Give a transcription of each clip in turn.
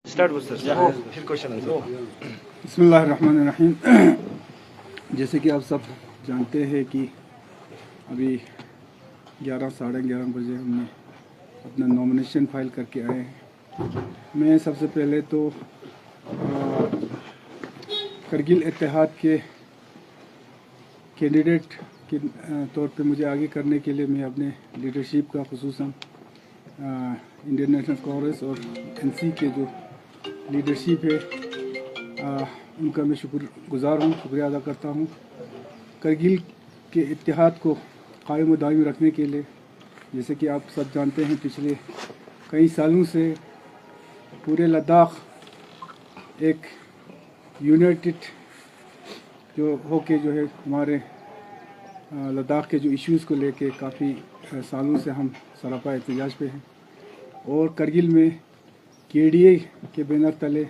बिस्मिल्लाहिर्रहमानिर्रहीम। जैसे कि आप सब जानते हैं कि अभी 11 साढ़े 11 बजे हमने अपना नॉमिनेशन फाइल करके आए हैं। मैं सबसे पहले तो करगिल इत्तेहाद के कैंडिडेट के तौर पे मुझे आगे करने के लिए मैं अपने लीडरशिप का खुसूसन इंडियन नेशनल कांग्रेस और एनसी के जो लीडरशिप है उनका मैं शुक्रगुज़ार हूँ, शुक्रिया अदा करता हूँ। करगिल के इत्तेहाद को कायम व दायम रखने के लिए, जैसे कि आप सब जानते हैं, पिछले कई सालों से पूरे लद्दाख एक यूनाइटेड जो होके जो है हमारे लद्दाख के जो इश्यूज़ को लेके काफ़ी सालों से हम सरापा एहतजाज पे हैं और करगिल में KDA के बैनर तले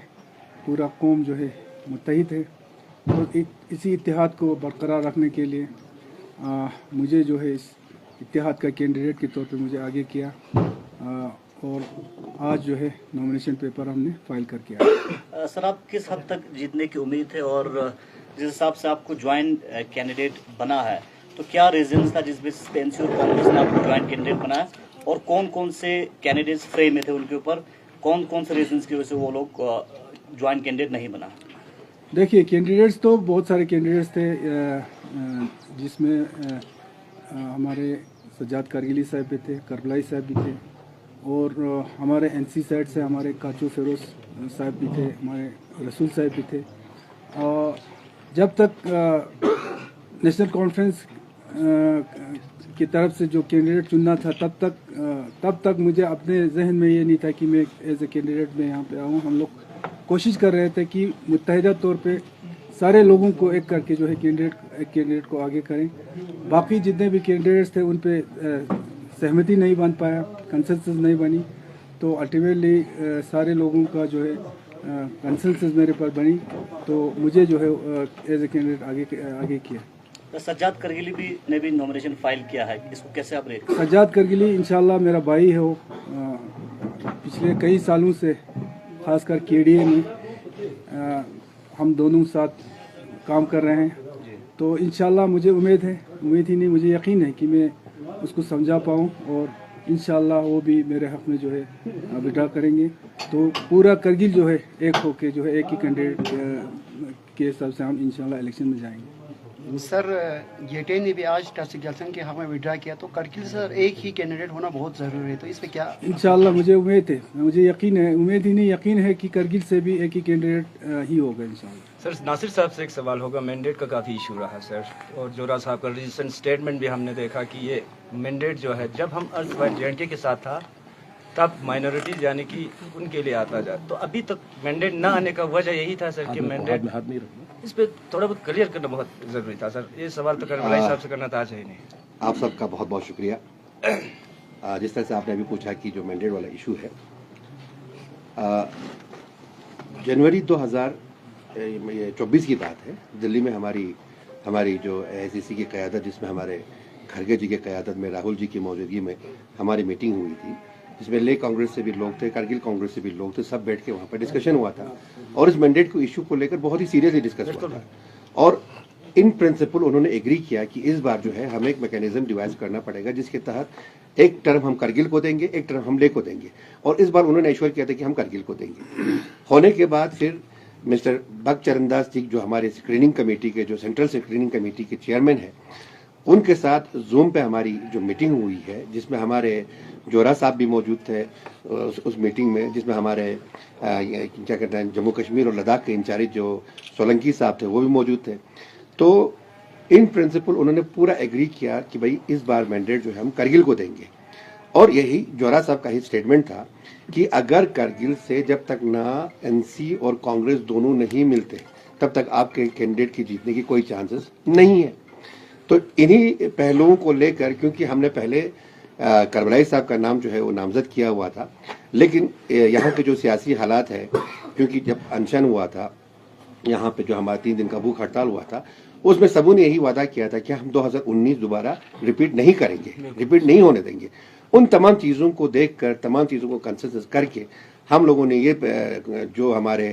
पूरा कौम जो है मुत्तहिद है और इसी इत्तेहाद को बरकरार रखने के लिए मुझे जो है इस इत्तेहाद का कैंडिडेट के तौर पे मुझे आगे किया और आज जो है नॉमिनेशन पेपर हमने फाइल करके आया। सर, आप किस हद तक जीतने की उम्मीद है और जिस हिसाब से आपको ज्वाइंट कैंडिडेट बना है तो क्या रीजंस था जिस बेसिस पे एनसी और कांग्रेस ने आपको ज्वाइंट कैंडिडेट बनाया और कौन कौन से कैंडिडेट्स फ्रे में थे, उनके ऊपर कौन कौन से रीजंस की वजह से वो लोग ज्वाइंट कैंडिडेट नहीं बना? देखिए, कैंडिडेट्स तो बहुत सारे कैंडिडेट्स थे, जिसमें हमारे सज्जाद कारगिली साहब भी थे, करबलाई साहब भी थे और हमारे NC साइड से हमारे काचू फेरोज साहब भी थे, हमारे रसूल साहब भी थे। जब तक नेशनल कॉन्फ्रेंस की तरफ से जो कैंडिडेट चुनना था तब तक मुझे अपने जहन में ये नहीं था कि मैं एज ए कैंडिडेट में यहाँ पे आऊँ। हम लोग कोशिश कर रहे थे कि मुत्तहिदा तौर पे सारे लोगों को एक करके जो है कैंडिडेट को आगे करें। बाकी जितने भी कैंडिडेट्स थे उन पे सहमति नहीं बन पाया, कंसेंसस नहीं बनी, तो अल्टीमेटली सारे लोगों का जो है कंसेंसस मेरे पर बनी, तो मुझे जो है एज ए कैंडिडेट आगे किया। तो सज्जाद करगिली ने भी नॉमिनेशन फाइल किया है, इसको कैसे आप रेट? सज्जाद करगिली इंशाल्लाह मेरा भाई है, वो पिछले कई सालों से खासकर KDA में हम दोनों साथ काम कर रहे हैं, तो इंशाल्लाह मुझे उम्मीद ही नहीं, मुझे यकीन है कि मैं उसको समझा पाऊँ और इंशाल्लाह वो भी मेरे हक़ में जो है विड्रा करेंगे। तो पूरा करगिल जो है एक होके जो है एक ही कैंडिडेट के हिसाब से हम इंशाल्लाह इलेक्शन में जाएंगे। सर, गेटे ने भी आज टॉसिक जलसन के हक़ में विड्रा किया, तो करगिल सर एक ही कैंडिडेट होना बहुत ज़रूरी है, तो इस पर क्या? इंशाल्लाह मुझे उम्मीद है, मुझे यकीन है, उम्मीद ही नहीं यकीन है कि करगिल से भी एक ही कैंडिडेट ही होगा इंशाल्लाह। सर, नासिर साहब से एक सवाल होगा। मैंडेट का काफ़ी इशू रहा सर, और जोरा साहब का रिसेंट स्टेटमेंट भी हमने देखा कि ये मैंडेट जो है जब हम JNK के साथ था तब माइनॉरिटीज यानी कि उनके लिए आता जा, तो अभी तक मैंडेट ना आने का वजह यही था सर कि मैंडेट इस पे थोड़ा बहुत क्लियर करना बहुत ज़रूरी था सर। ये सवाल तो करबलाई साहब से करना था, आज है नहीं। आप सबका बहुत बहुत शुक्रिया। जिस तरह से आपने अभी पूछा कि जो मैंडेट वाला इशू है, जनवरी 2024 की बात है, दिल्ली में हमारी जो AICC की क़यादत, जिसमें हमारे खड़गे जी की क़यादत में राहुल जी की मौजूदगी में हमारी मीटिंग हुई थी, जिसमें ले कांग्रेस से भी लोग थे, करगिल कांग्रेस से भी लोग थे, सब बैठ के वहाँ पर डिस्कशन हुआ था और इस मैंडेट को इशू को लेकर बहुत ही सीरियसली डिस्कस हुआ था और इन प्रिंसिपल उन्होंने एग्री किया कि इस बार जो है हमें एक मैकेनिज्म डिवाइस करना पड़ेगा जिसके तहत एक टर्म हम करगिल को देंगे, एक टर्म हम ले को देंगे, और इस बार उन्होंने एश्योर किया था कि हम करगिल को देंगे। होने के बाद फिर मिस्टर बग चरणदास जी, जो हमारे स्क्रीनिंग कमेटी के, जो सेंट्रल स्क्रीनिंग कमेटी के चेयरमैन हैं, उनके साथ जूम पे हमारी जो मीटिंग हुई है, जिसमें हमारे जोरा साहब भी मौजूद थे उस मीटिंग में, जिसमें हमारे क्या कहते हैं जम्मू कश्मीर और लद्दाख के इंचार्ज जो सोलंकी साहब थे वो भी मौजूद थे। तो इन प्रिंसिपल उन्होंने पूरा एग्री किया कि भाई इस बार मैंडेट जो है हम करगिल को देंगे, और यही जोरा साहब का ही स्टेटमेंट था कि अगर करगिल से जब तक ना NC और कांग्रेस दोनों नहीं मिलते तब तक आपके कैंडिडेट की जीतने की कोई चांसेस नहीं है। तो इन्हीं पहलुओं को लेकर, क्योंकि हमने पहले करबलाई साहब का नाम जो है वो नामजद किया हुआ था, लेकिन यहाँ के जो सियासी हालात है, क्योंकि जब अनशन हुआ था यहाँ पे, जो हमारा 3 दिन का भूख हड़ताल हुआ था, उसमें सबों ने यही वादा किया था कि हम 2019 दोबारा रिपीट नहीं करेंगे, रिपीट नहीं होने देंगे। उन तमाम चीज़ों को देखकर, तमाम चीज़ों को कंसेंसस करके हम लोगों ने ये जो हमारे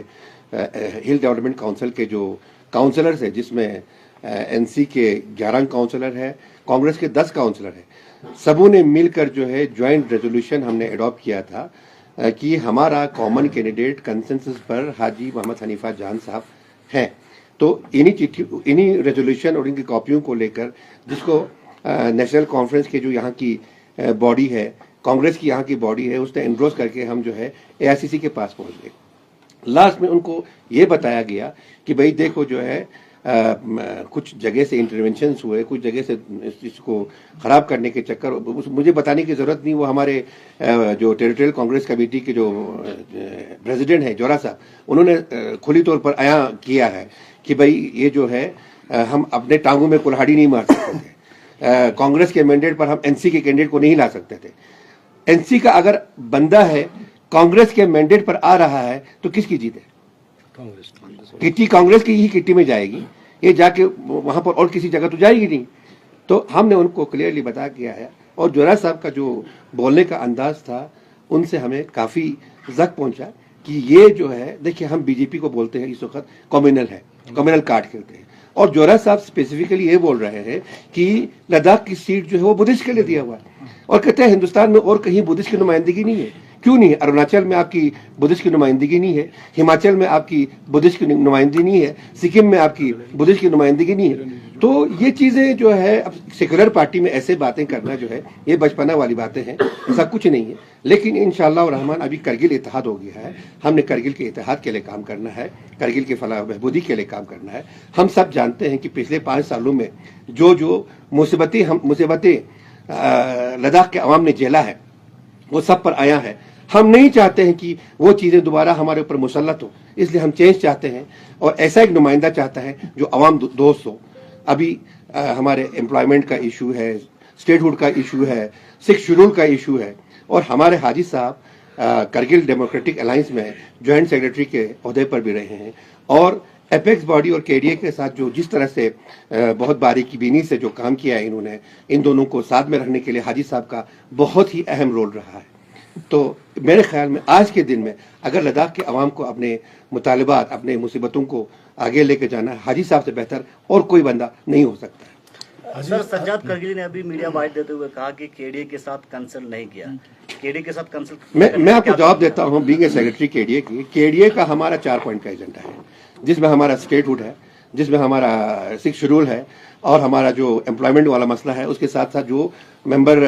हिल डेवलपमेंट काउंसिल के जो काउंसलर्स है, जिसमें एनसी के 11 काउंसलर है, कांग्रेस के 10 काउंसलर है, सबों ने मिलकर जो है ज्वाइंट रेजोल्यूशन हमने एडॉप्ट किया था कि हमारा कॉमन कैंडिडेट कंसेंसस पर हाजी मोहम्मद हनीफा जान साहब हैं। तो इन्हीं रेजोल्यूशन और इनकी कॉपियों को लेकर, जिसको नेशनल कॉन्फ्रेंस के जो यहाँ की बॉडी है, कांग्रेस की यहाँ की बॉडी है, उसने एंडोर्स करके हम जो है एआईसीसी के पास पहुंच गए। लास्ट में उनको ये बताया गया कि भाई देखो जो है कुछ जगह से इंटरवेंशंस हुए, कुछ जगह से इसको खराब करने के चक्कर, मुझे बताने की जरूरत नहीं, वो हमारे जो टेरिटोरियल कांग्रेस कमेटी के जो प्रेसिडेंट है जोरा साहब, उन्होंने खुली तौर पर आया किया है कि भाई ये जो है हम अपने टांगों में कुल्हाड़ी नहीं मार सकते थे, कांग्रेस के मैंडेट पर हम एनसी के कैंडिडेट को नहीं ला सकते थे। एनसी का अगर बंदा है कांग्रेस के मैंडेट पर आ रहा है तो किसकी जीत है? किट्टी कांग्रेस की ही किट्टी में जाएगी, ये जाके वहां पर और किसी जगह तो जाएगी नहीं। तो हमने उनको क्लियरली बता किया है, और जोरा साहब का जो बोलने का अंदाज था, उनसे हमें काफी जख्म पहुंचा कि ये जो है, देखिए हम बीजेपी को बोलते हैं इस वक्त कम्युनल है, कम्युनल कार्ड खेलते हैं, और जोरा साहब स्पेसिफिकली ये बोल रहे हैं कि लद्दाख की सीट जो है वो बुद्धिस्ट के लिए दिया हुआ है, और कहते हैं हिंदुस्तान में और कहीं बुद्धिस्ट की नुमाइंदगी नहीं है। क्यों नहीं है? अरुणाचल में आपकी बुद्धिस्ट की नुमाइंदगी नहीं है, हिमाचल में आपकी बुद्धिस्ट की नुमाइंदगी नहीं है, सिक्किम में आपकी बुद्धिस्ट की नुमाइंदगी नहीं है। तो ये चीजें जो है, अब सेक्युलर पार्टी में ऐसे बातें करना जो है, ये बचपना वाली बातें हैं, ऐसा कुछ नहीं है। लेकिन इंशाअल्लाह रहमान अभी करगिल इत्तेहाद हो गया है, हमने करगिल के इत्तेहाद के लिए काम करना है, करगिल के फलाह बहबूदी के लिए काम करना है। हम सब जानते हैं कि पिछले 5 सालों में जो मुसीबतें लद्दाख के अवाम ने झेला है, वो सब पर आया है। हम नहीं चाहते हैं कि वो चीजें दोबारा हमारे ऊपर मुसल्लत हो, इसलिए हम चेंज चाहते हैं, और ऐसा एक नुमाइंदा चाहता है जो अवाम दोस्त हो। अभी हमारे एम्प्लॉयमेंट का इशू है, स्टेटहुड का इशू है, 6 शेड्यूल का इशू है, और हमारे हाजी साहब करगिल डेमोक्रेटिक अलायंस में ज्वाइंट सेक्रेटरी के ओहदे पर भी रहे हैं, और एपेक्स बॉडी और केडीए के साथ जो जिस तरह से बहुत बारीकी बीनी से जो काम किया है इन्होंने, इन दोनों को साथ में रखने के लिए हाजी साहब का बहुत ही अहम रोल रहा है। तो मेरे ख्याल में आज के दिन में अगर लद्दाख के अवाम को अपने मुतालिबात, अपने मुसीबतों को आगे लेके जाना है, हाजी साहब से बेहतर और कोई बंदा नहीं हो सकता है। सर, सज्जाद करगिली ने अभी मीडिया बाइट देते हुए कहा कि केडीए के साथ कंसल्ट नहीं किया। केडीए के साथ कंसल्ट मैं आपको जवाब देता हूँ, बीइंग ए सेक्रेटरी केडीए की, केडीए का हमारा 4 पॉइंट का एजेंडा है, जिसमें हमारा स्टेटहुड है, जिसमें हमारा 6 शेड्यूल है, और हमारा जो एम्प्लॉयमेंट वाला मसला है, उसके साथ साथ जो मेंबर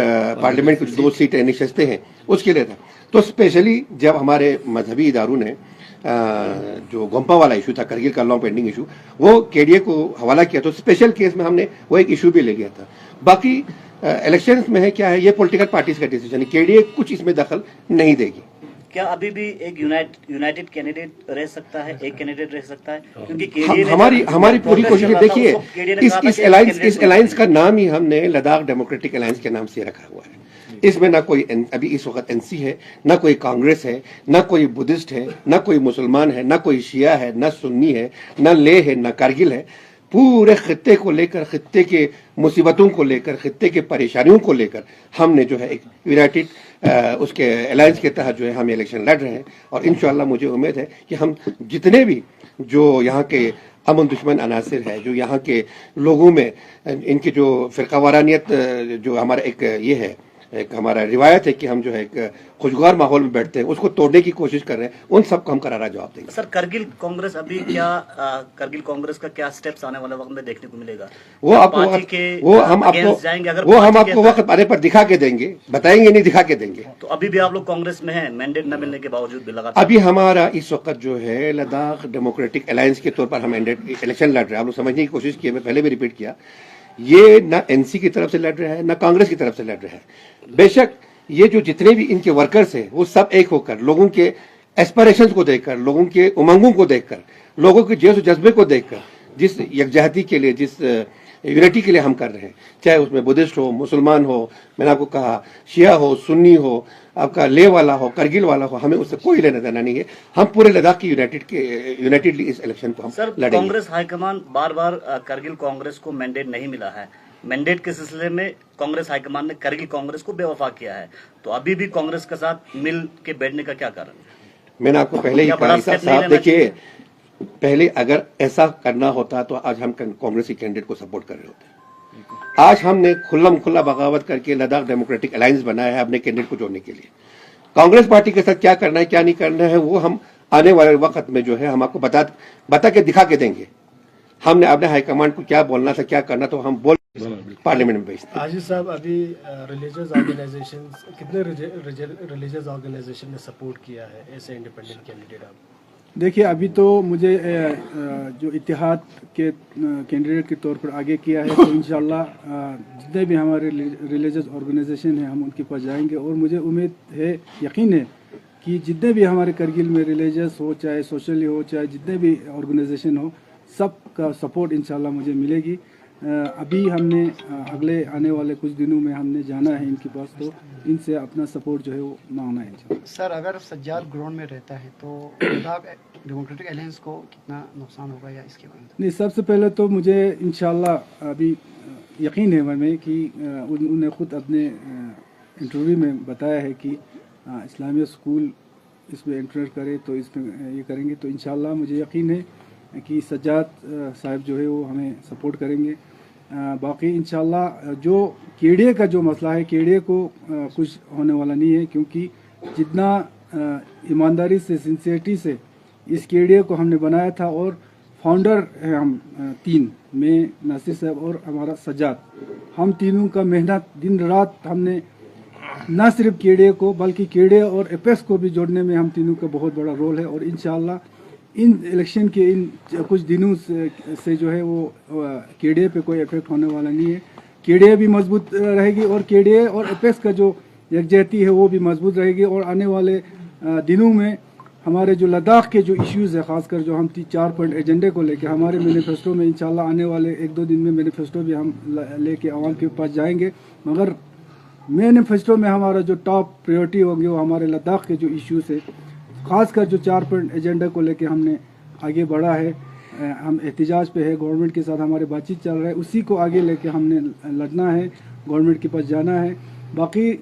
पार्लियामेंट की 2 सीटें निशस्तें हैं, उसके लिए था। तो स्पेशली जब हमारे मजहबी इदारों ने जो गोम्पा वाला इशू था, करगिल का लॉन्ग पेंडिंग इशू, वो केडीए को हवाला किया, तो स्पेशल केस में हमने वो एक इशू भी ले गया था। बाकी इलेक्शंस में है क्या है, ये पॉलिटिकल पार्टीज का डिसीजन है, केडीए कुछ इसमें दखल नहीं देगी। क्या अभी भी एक यूनाइटेड कैंडिडेट रह सकता है, एक कैंडिडेट रह सकता है? क्योंकि केडीए हमारी पूरी कोशिश है। देखिए इस अलायंस का नाम ही हमने लद्दाख डेमोक्रेटिक अलायंस के नाम से रखा हुआ है। इसमें ना कोई अभी इस वक्त एनसी है, ना कोई कांग्रेस है, ना कोई बुद्धिस्ट है, ना कोई मुसलमान है, ना कोई शिया है, ना सुन्नी है, ना लेह है, ना कारगिल है। पूरे खित्ते को लेकर, खित्ते के मुसीबतों को लेकर, खित्ते के परेशानियों को लेकर हमने जो है एक यूनाइटेड उसके अलायंस के तहत जो है हम इलेक्शन लड़ रहे हैं, और इंशाअल्लाह मुझे उम्मीद है कि हम जितने भी जो यहाँ के अमन दुश्मन अनासिर है, जो यहाँ के लोगों में इनकी जो फिरकावारानियत, जो हमारा एक ये है, एक हमारा रिवायत है कि हम जो है एक खुशगवार माहौल में बैठते हैं, उसको तोड़ने की कोशिश कर रहे हैं, उन सबको हम करारा जवाब देंगे। सर, करगिल कांग्रेस अभी क्या करगिल कांग्रेस का क्या स्टेप्स आने वाले वक्त में देखने को मिलेगा? वो हम आपको वक्त आने पर दिखा के देंगे, बताएंगे नहीं, दिखा के देंगे। तो अभी भी आप लोग कांग्रेस में हैं, मैंडेट न मिलने के बावजूद भी लगातार? अभी हमारा इस वक्त जो है लद्दाख डेमोक्रेटिक अलायंस के तौर पर हम इलेक्शन लड़ रहे हैं। आप लोग समझने की कोशिश की, मैं पहले भी रिपीट किया, ये ना एनसी की तरफ से लड़ रहा है, ना कांग्रेस की तरफ से लड़ रहा है। बेशक ये जो जितने भी इनके वर्कर्स हैं, वो सब एक होकर लोगों के एस्पिरेशंस को देखकर, लोगों के उमंगों को देखकर, लोगों के जोश जज्बे को देखकर, जिस यकजहती के लिए, जिस यूनिटी के लिए हम कर रहे हैं, चाहे उसमें बुद्धिस्ट हो, मुसलमान हो, मैंने आपको कहा शिया हो, सुन्नी हो, आपका ले वाला हो, करगिल वाला हो, हमें उससे कोई लेना देना नहीं है। हम पूरे लद्दाख की यूनाइटेडली इस इलेक्शन को हम लड़ेंगे। कांग्रेस हाईकमान बार बार करगिल कांग्रेस को मैंडेट नहीं मिला है, मैंडेट के सिलसिले में कांग्रेस हाईकमान ने करगिल कांग्रेस को बेवफा किया है, तो अभी भी कांग्रेस के साथ मिल के बैठने का क्या कारण है? मैंने आपको पहले ही क्या कहा बड़ा ईसा step नहीं साहब, लेना देखिए पहले अगर ऐसा करना होता तो आज हम कांग्रेसी कैंडिडेट को सपोर्ट कर रहे होते। आज हमने खुल्लम खुल्ला बगावत करके लद्दाख डेमोक्रेटिक अलायंस बनाया है अपने कैंडिडेट को जोड़ने के लिए। कांग्रेस पार्टी के साथ क्या करना है क्या नहीं करना है वो हम आने वाले वक्त में जो है हम आपको बता के दिखा के देंगे। हमने अपने हाईकमांड को क्या बोलना था क्या करना तो हम बोल पार्लियामेंट में भेजते। आजिज साहब, अभी रिलीजियस ऑर्गेनाइजेशंस कितने रिलीजियस ऑर्गेनाइजेशन ने सपोर्ट किया है ऐसे इंडिपेंडेंट कैंडिडेट? आप देखिए, अभी तो मुझे जो इत्तेहाद के कैंडिडेट के तौर पर आगे किया है, तो इंशाल्लाह जितने भी हमारे रिलीजियस ऑर्गेनाइजेशन हैं हम उनके पास जाएंगे और मुझे उम्मीद है, यकीन है कि जितने भी हमारे करगिल में रिलीजियस हो चाहे सोशली हो चाहे जितने भी ऑर्गेनाइजेशन हो सब का सपोर्ट इंशाल्लाह मुझे मिलेगी। अभी हमने अगले आने वाले कुछ दिनों में हमने जाना है इनके पास, तो इनसे अपना सपोर्ट जो है वो मांगना है इंशाल्लाह। सर, अगर सज्जाद ग्राउंड में रहता है तो लद्दाख डेमोक्रेटिक अलायंस को कितना नुकसान होगा या इसके बारे में? नहीं, सबसे पहले तो मुझे इंशाल्लाह अभी यकीन है मैं कि उन्होंने खुद अपने इंटरव्यू में बताया है कि इस्लामिया स्कूल इसमें एंटर करे तो इसमें ये करेंगे, तो इंशाल्लाह मुझे यकीन है कि सज्जाद साहब जो है वो हमें सपोर्ट करेंगे। बाकी इंशाल्लाह जो केडीए का जो मसला है, केडीए को कुछ होने वाला नहीं है, क्योंकि जितना ईमानदारी से सिंसियरिटी से इस केडीए को हमने बनाया था और फाउंडर है हम तीन, मैं, नासिर साहब और हमारा सज्जाद, हम तीनों का मेहनत दिन रात हमने न सिर्फ केडीए को बल्कि केडीए और एपेक्स को भी जोड़ने में हम तीनों का बहुत बड़ा रोल है। और इंशाल्लाह इन इलेक्शन के इन कुछ दिनों से जो है वो केडीए पे कोई इफेक्ट होने वाला नहीं है। केडीए भी मजबूत रहेगी और केडीए और एपेक्स का जो यकजहती है वो भी मजबूत रहेगी। और आने वाले दिनों में हमारे जो लद्दाख के जो इश्यूज़ है, खासकर जो हम 4 पॉइंट एजेंडे को लेके हमारे मैनिफेस्टो में इंशाल्लाह आने वाले 1-2 दिन में मैनिफेस्टो भी हम लेके आवाम के पास जाएंगे। मगर मैनिफेस्टो में हमारा जो टॉप प्रायोरिटी होगी वो हमारे लद्दाख के जो इश्यूज़ है, खासकर जो 4 पॉइंट एजेंडा को लेके हमने आगे बढ़ा है, हम एहतिजाज पे है, गवर्नमेंट के साथ हमारे बातचीत चल रहा है, उसी को आगे लेके हमने लड़ना है, गवर्नमेंट के पास जाना है। बाकी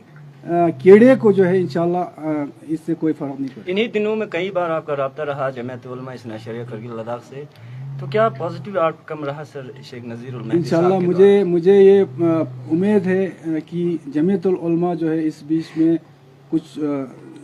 केडीए को जो है इंशाल्लाह इससे कोई फर्क नहीं पड़ेगा। इन्हीं दिनों में कई बार आपका रब्ता रहा जमात उलमा इस्ना शरिया करगिल लद्दाख से, तो क्या पॉजिटिव आउटकम रहा सर शेख नज़ीर उल मेहदी साहब इंशाल्लाह के द्वारा? मुझे ये उम्मीद है कि जमात उलमा जो है इस बीच में कुछ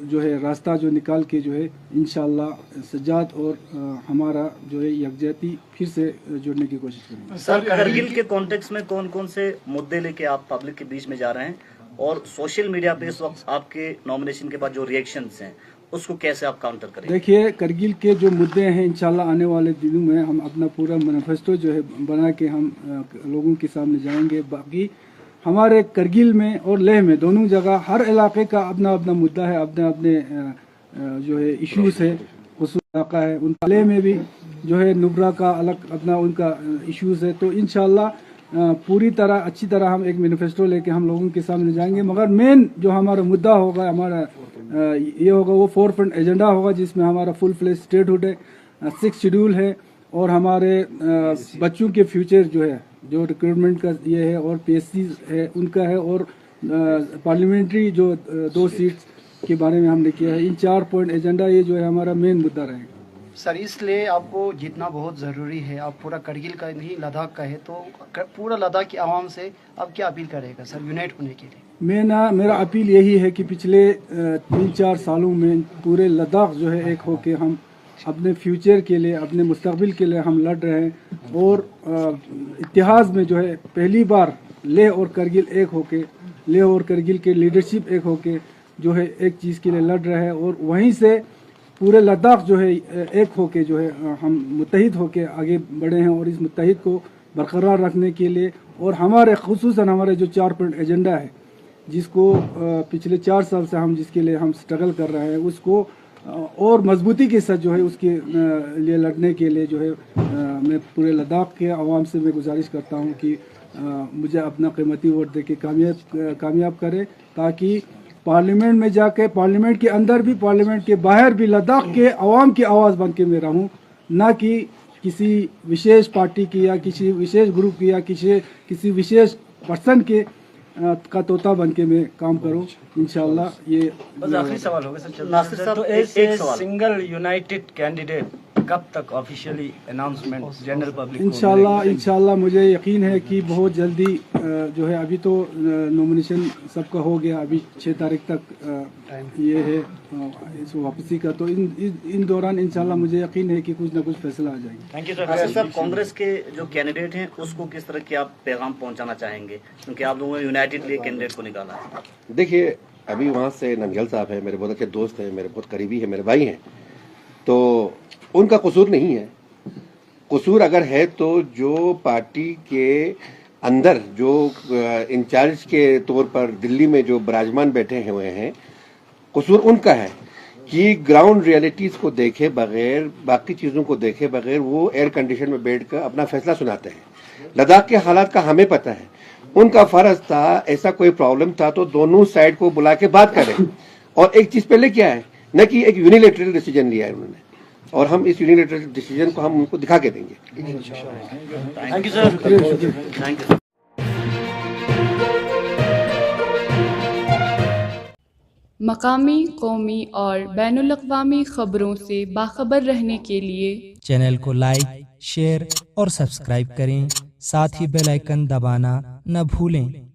जो है रास्ता जो निकाल के जो है इंशाल्लाह सज्जाद और हमारा जो है यकजहती फिर से जुड़ने की कोशिश करेंगे। सर, करगिल के कॉन्टेक्स्ट में कौन कौन से मुद्दे लेके आप पब्लिक के बीच में जा रहे हैं और सोशल मीडिया पे इस वक्त आपके नॉमिनेशन के बाद जो रिएक्शंस हैं उसको कैसे आप काउंटर करेंगे? देखिए, करगिल के जो मुद्दे हैं इंशाल्लाह आने वाले दिनों में हम अपना पूरा मैनिफेस्टो जो है बना के हम लोगों के सामने जाएंगे। बाकी हमारे करगिल में और लेह में दोनों जगह हर इलाके का अपना अपना मुद्दा है, अपने अपने जो है इश्यूज है, खुसूस इलाका है उनका। लेह में भी जो है नुब्रा का अलग अपना उनका इश्यूज है। तो इंशाल्लाह पूरी तरह अच्छी तरह हम एक मैनिफेस्टो लेके हम लोगों के सामने जाएंगे। मगर मेन जो हमारा मुद्दा होगा हमारा ये होगा वो 4 पॉइंट एजेंडा होगा, जिसमें हमारा फुल फ्लेज स्टेटहुड है, 6 शेड्यूल है और हमारे बच्चों के फ्यूचर जो है जो रिक्रूटमेंट का ये है और पीएससी है उनका है और पार्लियामेंट्री जो 2 सीट्स के बारे में हमने किया है। इन 4 पॉइंट एजेंडा ये जो है हमारा मेन मुद्दा रहेगा। सर, इसलिए आपको जीतना बहुत ज़रूरी है। आप पूरा करगिल का नहीं लद्दाख का है, तो पूरा लद्दाख की आवाम से आप क्या अपील करेगा सर यूनाइट होने के लिए? मेरा अपील यही है कि पिछले 3-4 सालों में पूरे लद्दाख जो है एक होके हम अपने फ्यूचर के लिए अपने मुस्तकबिल के लिए हम लड़ रहे हैं। और इतिहास में जो है पहली बार लेह और करगिल एक होके, लेह और करगिल के लीडरशिप एक होके जो है एक चीज़ के लिए लड़ रहे हैं और वहीं से पूरे लद्दाख जो है एक होके जो है हम मुत्तहिद होके आगे बढ़े हैं। और इस मुत्तहिद को बरकरार रखने के लिए और हमारे खुसूसन हमारे जो 4 पॉइंट एजेंडा है जिसको पिछले 4 साल से हम जिसके लिए हम स्ट्रगल कर रहे हैं उसको और मजबूती के साथ जो है उसके लिए लड़ने के लिए जो है मैं पूरे लद्दाख के आवाम से मैं गुजारिश करता हूं कि मुझे अपना कीमती वोट दे के कामयाब करें, ताकि पार्लियामेंट में जाके, पार्लियामेंट के अंदर भी पार्लियामेंट के बाहर भी लद्दाख के आवाम की आवाज़ बन के मैं रहूँ, ना कि किसी विशेष पार्टी की या किसी विशेष ग्रुप की या किसी विशेष पर्सन के का तोता बन के मैं काम करूँ इंशाल्लाह। ये बस आखिरी सवाल होगा सर। नासिर साहब, तो एक सवाल। सिंगल यूनाइटेड कैंडिडेट कब तक ऑफिशियली अनाउंसमेंट जनरल पब्लिक इंशाल्लाह मुझे यकीन है कि बहुत जल्दी जो है, अभी तो नॉमिनेशन सबका हो गया, अभी 6 तारीख तक ये है इस वापसी का, तो इन दौरान इंशाल्लाह मुझे यकीन है कि कुछ ना कुछ फैसला आ जाएगा। Thank you sir. नासिर साहब, कांग्रेस के जो कैंडिडेट हैं उसको किस तरह के आप पैगाम पहुंचाना चाहेंगे, क्योंकि आप लोगों ने यूनाइटेड लिए कैंडिडेट को निकाला है? देखिए, अभी वहाँ से नंगल साहब है, मेरे बहुत अच्छे दोस्त हैं, मेरे बहुत करीबी है, मेरे भाई हैं, तो उनका कसूर नहीं है। कसूर अगर है तो जो पार्टी के अंदर जो इंचार्ज के तौर पर दिल्ली में जो विराजमान बैठे हुए हैं, कसूर उनका है कि ग्राउंड रियलिटीज को देखे बगैर, बाकी चीज़ों को देखे बगैर वो एयर कंडीशन में बैठकर अपना फैसला सुनाते हैं। लद्दाख के हालात का हमें पता है, उनका फर्ज था ऐसा कोई प्रॉब्लम था तो दोनों साइड को बुला के बात करें। और एक चीज़ पहले क्या है, न कि एक यूनिलैटरल डिसीजन लिया है उन्होंने, और हम इस यूनिलैटरल डिसीजन को हम उनको दिखा के देंगे। Thank you sir. Thank you. मकामी, कौमी और बैनुल-अक़वामी खबरों से बाखबर रहने के लिए चैनल को लाइक, शेयर और सब्सक्राइब करें। साथ ही बेल आइकन दबाना न भूलें।